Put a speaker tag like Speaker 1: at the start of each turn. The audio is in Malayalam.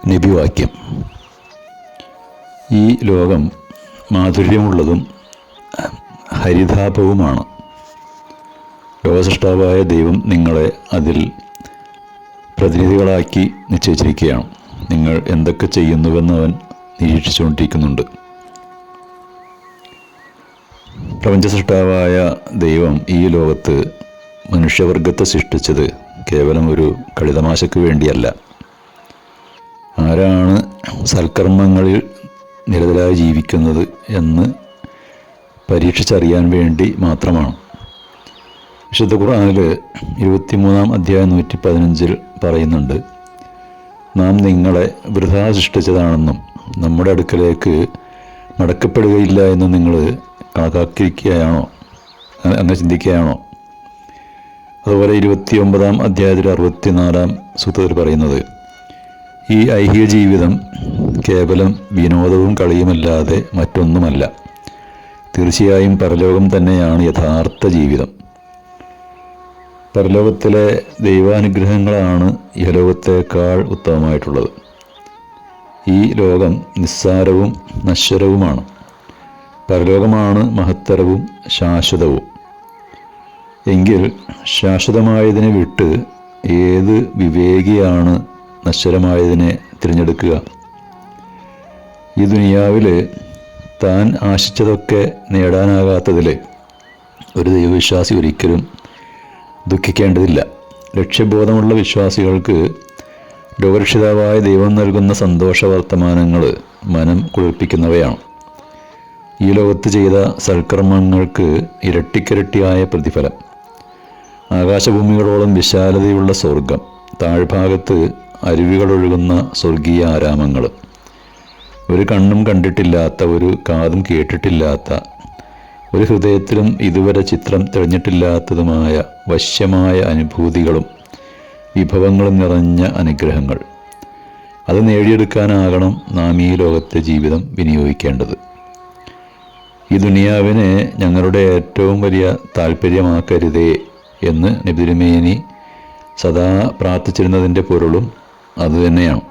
Speaker 1: നബിവാക്യം. ഈ ലോകം മാധുര്യമുള്ളതും ഹരിതാപവുമാണ്. ലോകസൃഷ്ടാവായ ദൈവം നിങ്ങളെ അതിൽ പ്രതിനിധികളാക്കി നിശ്ചയിച്ചിരിക്കുകയാണ്. നിങ്ങൾ എന്തൊക്കെ ചെയ്യുന്നുവെന്ന് അവൻ നിരീക്ഷിച്ചുകൊണ്ടിരിക്കുന്നുണ്ട്. പ്രപഞ്ചസൃഷ്ടാവായ ദൈവം ഈ ലോകത്ത് മനുഷ്യവർഗത്തെ സൃഷ്ടിച്ചത് കേവലം ഒരു കളിതമാശയ്ക്ക് വേണ്ടിയല്ല. ആരാണ് സൽക്കർമ്മങ്ങളിൽ നിരതരായി ജീവിക്കുന്നത് എന്ന് പരീക്ഷിച്ചറിയാൻ വേണ്ടി മാത്രമാണ്. വിശുദ്ധ ഖുർആനിൽ 23-ാം അധ്യായം 115 പറയുന്നുണ്ട്, നാം നിങ്ങളെ വൃഥാ സൃഷ്ടിച്ചതാണെന്നും നമ്മുടെ അടുക്കലേക്ക് മടക്കപ്പെടുകയില്ല എന്ന് നിങ്ങൾ കണക്കാക്കിയിരിക്കുകയാണോ, അങ്ങനെ ചിന്തിക്കുകയാണോ? അതുപോലെ 29-ാം അധ്യായത്തിൽ 64-ാം സൂക്തത്തിൽ പറയുന്നത്, ഈ ഐഹിക ജീവിതം കേവലം വിനോദവും കളിയുമല്ലാതെ മറ്റൊന്നുമല്ല. തീർച്ചയായും പരലോകം തന്നെയാണ് യഥാർത്ഥ ജീവിതം. പരലോകത്തിലെ ദൈവാനുഗ്രഹങ്ങളാണ് ഇഹലോകത്തേക്കാൾ ഉത്തമമായിട്ടുള്ളത്. ഈ ലോകം നിസ്സാരവും നശ്വരവുമാണ്. പരലോകമാണ് മഹത്തരവും ശാശ്വതവും. എങ്കിൽ ശാശ്വതമായതിനെ വിട്ട് ഏത് വിവേകിയാണ് നശ്വരമായതിനെ തിരഞ്ഞെടുക്കുക? ഈ ദുനിയാവിൽ താൻ ആശിച്ചതൊക്കെ നേടാനാകാത്തതിൽ ഒരു ദൈവവിശ്വാസി ഒരിക്കലും ദുഃഖിക്കേണ്ടതില്ല. ലക്ഷ്യബോധമുള്ള വിശ്വാസികൾക്ക് ലോകരക്ഷിതാവായ ദൈവം നൽകുന്ന സന്തോഷ വർത്തമാനങ്ങൾ മനം കുളിർപ്പിക്കുന്നവയാണ്. ഈ ലോകത്ത് ചെയ്ത സൽക്കർമ്മങ്ങൾക്ക് ഇരട്ടിക്കിരട്ടിയായ പ്രതിഫലം. ആകാശഭൂമികളോളം വിശാലതയുള്ള സ്വർഗം, താഴ്ഭാഗത്ത് അരുവികളൊഴുകുന്ന സ്വർഗീയ ആരാമങ്ങൾ, ഒരു കണ്ണും കണ്ടിട്ടില്ലാത്ത, ഒരു കാതും കേട്ടിട്ടില്ലാത്ത, ഒരു ഹൃദയത്തിലും ഇതുവരെ ചിത്രം തെളിഞ്ഞിട്ടില്ലാത്തതുമായ വശ്യമായ അനുഭൂതികളും വിഭവങ്ങളും നിറഞ്ഞ അനുഗ്രഹങ്ങൾ. അത് നേടിയെടുക്കാനാകണം നാം ഈ ലോകത്തെ ജീവിതം വിനിയോഗിക്കേണ്ടത്. ഈ ദുനിയാവിനെ ഞങ്ങളുടെ ഏറ്റവും വലിയ താല്പര്യമാക്കരുതേ എന്ന് നബി തിരുമേനി സദാ പ്രാർത്ഥിച്ചിരുന്നതിൻ്റെ പൊരുളും അതുതന്നെയാണ്.